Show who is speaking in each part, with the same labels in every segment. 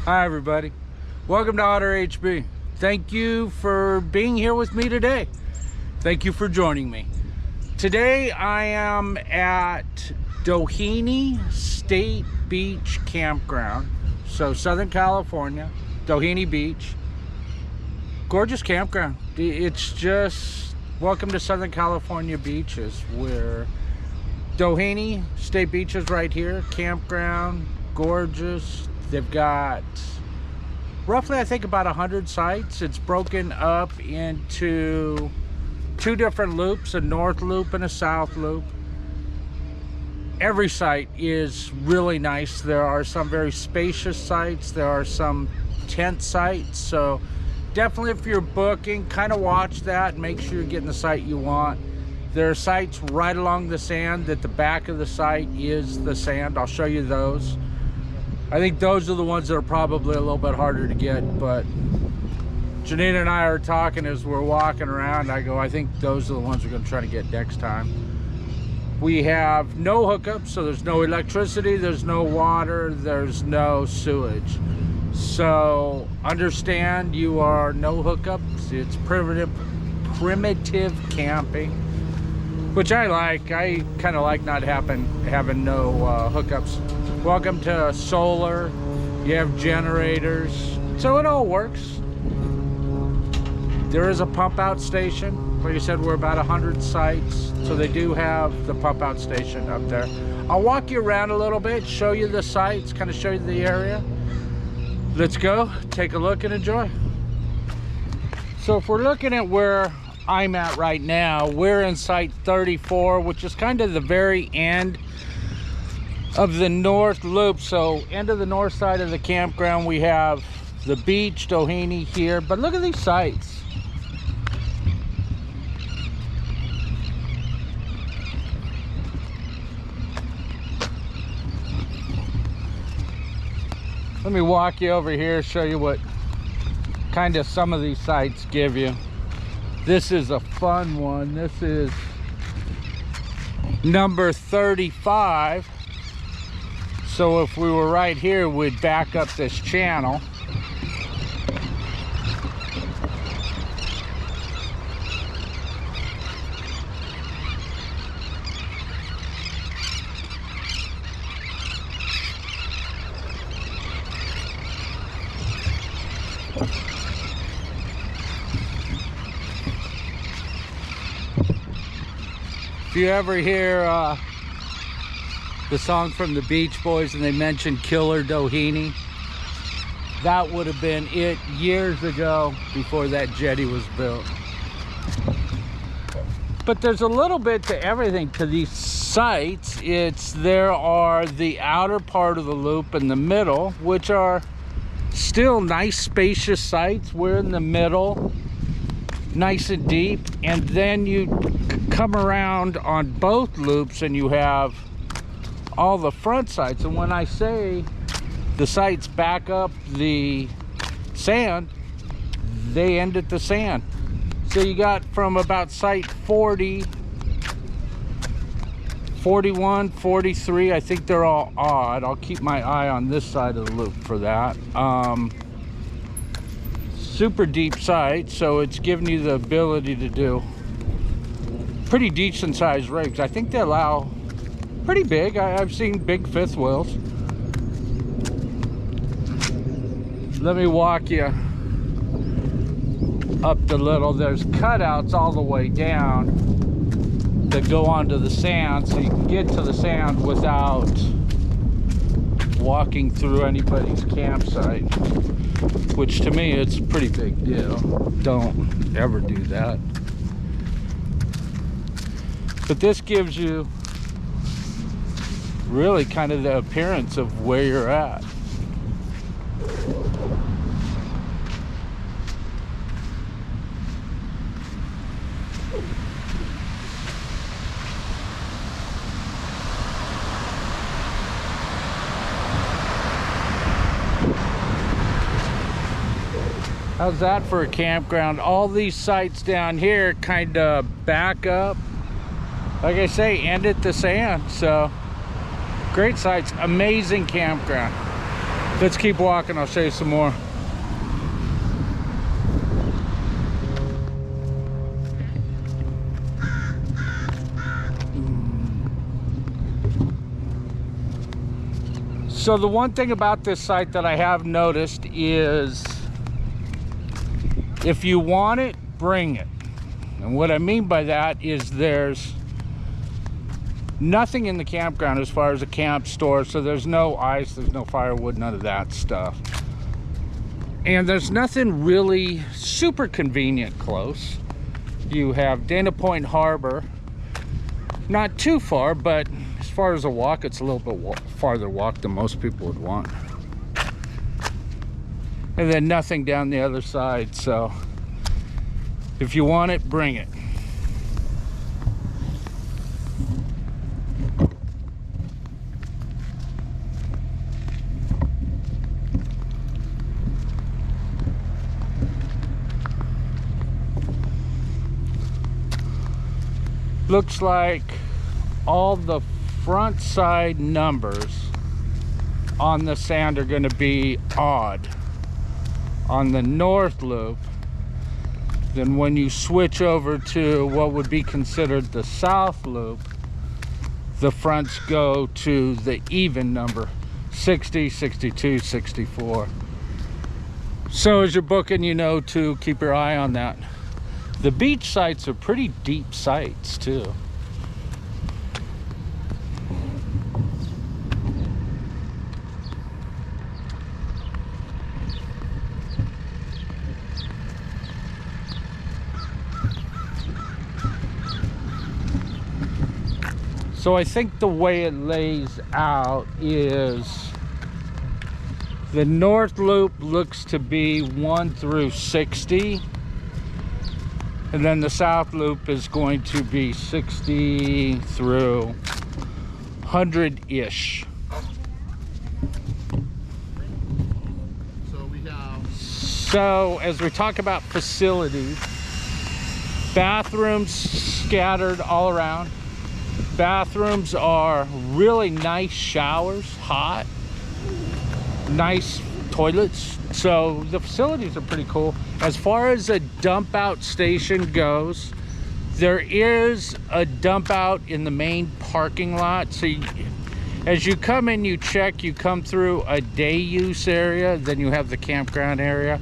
Speaker 1: Hi everybody, welcome to Otter HB. Thank you for being here with me today. Thank you for joining me. Today I am at Doheny State Beach Campground. So Southern California, Doheny Beach. Gorgeous campground. It's just welcome to Southern California beaches, where Doheny State Beach is right here. Campground, gorgeous. They've got roughly, I think, about 100 sites. It's broken up into two different loops, a north loop and a south loop. Every site is really nice. There are some very spacious sites. There are some tent sites. So definitely, if you're booking, kind of watch that and make sure you're getting the site you want. There are sites right along the sand that the back of the site is the sand. I'll show you those. I think those are the ones that are probably a little bit harder to get, but Janine and I are talking as we're walking around. I go, I think those are the ones we're going to try to get next time. We have no hookups, so there's no electricity, there's no water, there's no sewage. So understand, you are no hookups. It's primitive camping, which I like. I kind of like not having no hookups. Welcome to solar. You have generators, so it all works. There is a pump out station. Like I said, we're about 100 sites, so they do have the pump out station up there. I'll walk you around a little bit, show you the sites, kind of show you the area. Let's go, take a look and enjoy. So if we're looking at where I'm at right now, we're in site 34, which is kind of the very end of the north loop. So end of the north side of the campground, we have the beach, Doheny here, but look at these sites. Let me walk you over here, show you what kind of some of these sites give you. This is a fun one. This is number 35. So if we were right here, we'd back up this channel. If you ever hear the song from the Beach Boys and they mentioned Killer Doheny, that would have been it years ago, before that jetty was built. But there's a little bit to everything to these sites. There are the outer part of the loop and the middle, which are still nice spacious sites. We're in the middle, nice and deep, and then you come around on both loops and you have all the front sites. And when I say the sites back up the sand, they end at the sand. So you got from about site 40, 41, 43, I think they're all odd. I'll keep my eye on this side of the loop for that. Super deep site, so it's giving you the ability to do pretty decent sized rigs. I think they allow pretty big. I've seen big fifth wheels. Let me walk you up the little. There's cutouts all the way down that go onto the sand, so you can get to the sand without walking through anybody's campsite, which to me, it's a pretty big deal. Don't ever do that. But this gives you really kind of the appearance of where you're at. How's that for a campground? All these sites down here kind of back up, like I say, end at the sand. So great sites, amazing campground. Let's keep walking, I'll show you some more. So the one thing about this site that I have noticed is if you want it, bring it. And what I mean by that is there's nothing in the campground as far as a camp store, so there's no ice, there's no firewood, none of that stuff. And there's nothing really super convenient close. You have Dana Point Harbor, not too far, but as far as a walk, it's a little bit farther walk than most people would want. And then nothing down the other side, so if you want it, bring it. Looks like all the front side numbers on the sand are going to be odd on the north loop. Then when you switch over to what would be considered the south loop, the fronts go to the even number, 60, 62, 64. So as you're booking, you know to keep your eye on that. The beach sites are pretty deep sites too. So I think the way it lays out is the north loop looks to be 1 through 60. And then the south loop is going to be 60 through 100-ish. So as we talk about facilities, bathrooms scattered all around. Bathrooms are really nice showers, hot, nice toilets. So the facilities are pretty cool. As far as a dump out station goes, there is a dump out in the main parking lot. So as you come in, you check, you come through a day use area, then you have the campground area.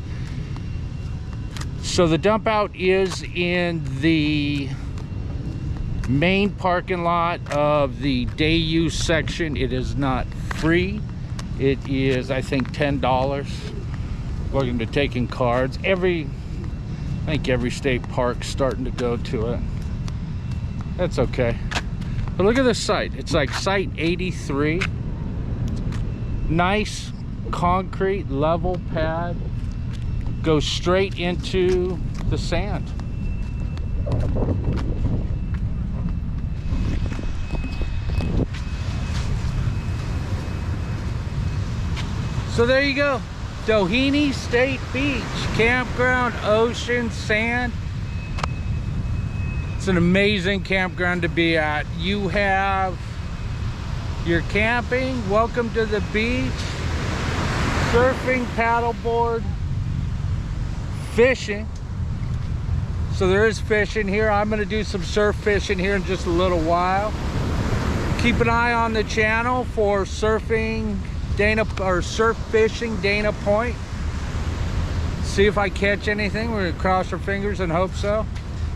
Speaker 1: So the dump out is in the main parking lot of the day use section. It is not free. It is, I think, $10. Looking to taking cards. I think every state park's starting to go to it. That's okay. But look at this site. It's like site 83. Nice concrete level pad. Goes straight into the sand. So there you go. Doheny State Beach, campground, ocean, sand. It's an amazing campground to be at. You have your camping, welcome to the beach, surfing, paddleboard, fishing. So there is fishing here. I'm going to do some surf fishing here in just a little while. Keep an eye on the channel for surfing surf fishing Dana Point. See if I catch anything. We're gonna cross our fingers and hope so.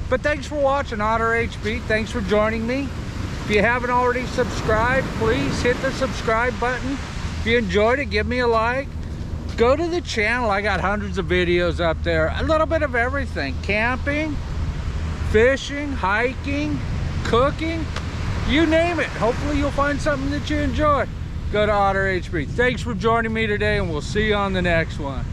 Speaker 1: But thanks for watching Otter HB. Thanks for joining me. If you haven't already subscribed, please hit the subscribe button. If you enjoyed it, give me a like. Go to the channel. I got hundreds of videos up there. A little bit of everything. Camping, fishing, hiking, cooking, you name it. Hopefully you'll find something that you enjoy. Go to Otter HB. Thanks for joining me today, and we'll see you on the next one.